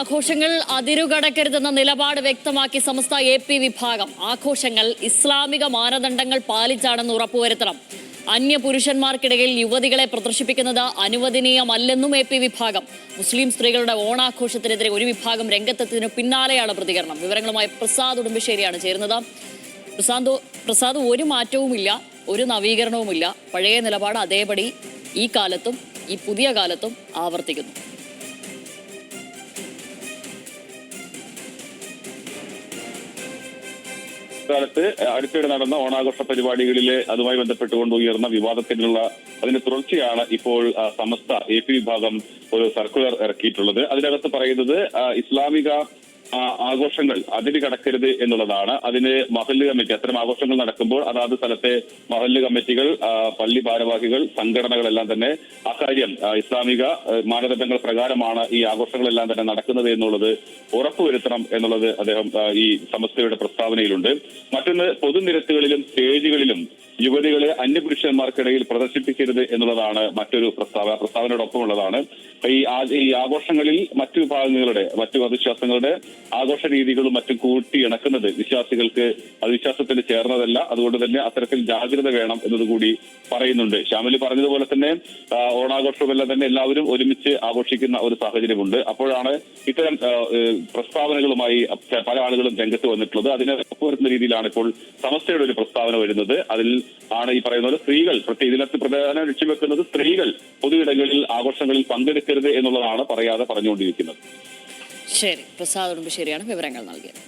ആഘോഷങ്ങൾ അതിരുകടക്കരുതെന്ന നിലപാട് വ്യക്തമാക്കി സമസ്ത AP വിഭാഗം. ആഘോഷങ്ങൾ ഇസ്ലാമിക മാനദണ്ഡങ്ങൾ പാലിച്ചാണെന്ന് ഉറപ്പുവരുത്തണം. അന്യ പുരുഷന്മാർക്കിടയിൽ യുവതികളെ പ്രദർശിപ്പിക്കുന്നത് അനുവദനീയമല്ലെന്നും AP വിഭാഗം. മുസ്ലിം സ്ത്രീകളുടെ ഓണാഘോഷത്തിനെതിരെ ഒരു വിഭാഗം രംഗത്തെത്തിയതിനു പിന്നാലെയാണ് പ്രതികരണം. വിവരങ്ങളുമായി പ്രസാദ് ഉടുമ്പശ്ശേരിയാണ് ചേരുന്നത്. പ്രസാദ്, ഒരു മാറ്റവുമില്ല, ഒരു നവീകരണവുമില്ല. പഴയ നിലപാട് അതേപടി ഈ കാലത്തും ഈ പുതിയ കാലത്തും ആവർത്തിക്കുന്നു. കാലത്ത് അടുത്തിടെ നടന്ന ഓണാഘോഷ പരിപാടികളിലെ അതുമായി ബന്ധപ്പെട്ടുകൊണ്ട് ഉയർന്ന വിവാദത്തിനുള്ള അതിന്റെ തുടർച്ചയാണ് ഇപ്പോൾ സമസ്ത AP വിഭാഗം ഒരു സർക്കുലർ ഇറക്കിയിട്ടുള്ളത്. അതിനകത്ത് പറയുന്നത് ഇസ്ലാമിക ആഘോഷങ്ങൾ അതിര് കടക്കരുത് എന്നുള്ളതാണ്. അതിന് മഹല്ല് കമ്മിറ്റി, അത്തരം ആഘോഷങ്ങൾ നടക്കുമ്പോൾ അതാത് സ്ഥലത്തെ മഹല്ല് കമ്മിറ്റികൾ, പള്ളി ഭാരവാഹികൾ, സംഘടനകളെല്ലാം തന്നെ അക്കാര്യം ഇസ്ലാമിക മാനദണ്ഡങ്ങൾ പ്രകാരമാണ് ഈ ആഘോഷങ്ങളെല്ലാം തന്നെ നടക്കുന്നത് എന്നുള്ളത് ഉറപ്പുവരുത്തണം എന്നുള്ളത് അദ്ദേഹം ഈ സമസ്തയുടെ പ്രസ്താവനയിലുണ്ട്. മറ്റൊന്ന്, പൊതുനിരത്തുകളിലും സ്റ്റേജുകളിലും യുവതികളെ അന്യപുരുഷന്മാർക്കിടയിൽ പ്രദർശിപ്പിക്കരുത് എന്നുള്ളതാണ് മറ്റൊരു പ്രസ്താവനയോടൊപ്പമുള്ളതാണ്. ഈ ആഘോഷങ്ങളിൽ മറ്റു വിഭാഗങ്ങളുടെ, മറ്റു മതവിശ്വാസങ്ങളുടെ ആഘോഷ രീതികളും മറ്റും കൂട്ടി ഇണക്കുന്നത് വിശ്വാസികൾക്ക് അത് വിശ്വാസത്തിന് ചേർന്നതല്ല. അതുകൊണ്ട് തന്നെ അത്തരത്തിൽ ജാഗ്രത വേണം എന്നതുകൂടി പറയുന്നുണ്ട്. ഷാമിൽ പറഞ്ഞതുപോലെ തന്നെ ഓണാഘോഷമെല്ലാം തന്നെ എല്ലാവരും ഒരുമിച്ച് ആഘോഷിക്കുന്ന ഒരു സാഹചര്യമുണ്ട്. അപ്പോഴാണ് ഇത്തരം പ്രസ്താവനകളുമായി പല ആളുകളും രംഗത്ത് വന്നിട്ടുള്ളത്. അതിനെ ഉറപ്പുവരുത്തുന്ന രീതിയിലാണ് ഇപ്പോൾ സമസ്തയുടെ ഒരു പ്രസ്താവന വരുന്നത്. അതിൽ ആണ് ഈ പറയുന്ന പോലെ സ്ത്രീകൾ, ഇതിനകത്ത് പ്രധാന ലക്ഷ്യം വെക്കുന്നത് സ്ത്രീകൾ പൊതുയിടങ്ങളിൽ ആഘോഷങ്ങളിൽ പങ്കെടുക്കരുത് എന്നുള്ളതാണ് പറയാതെ പറഞ്ഞുകൊണ്ടിരിക്കുന്നത്. ശരി, പ്രസാദ് ഉടുമ്പശ്ശേരിയാണ് വിവരങ്ങൾ നൽകിയത്.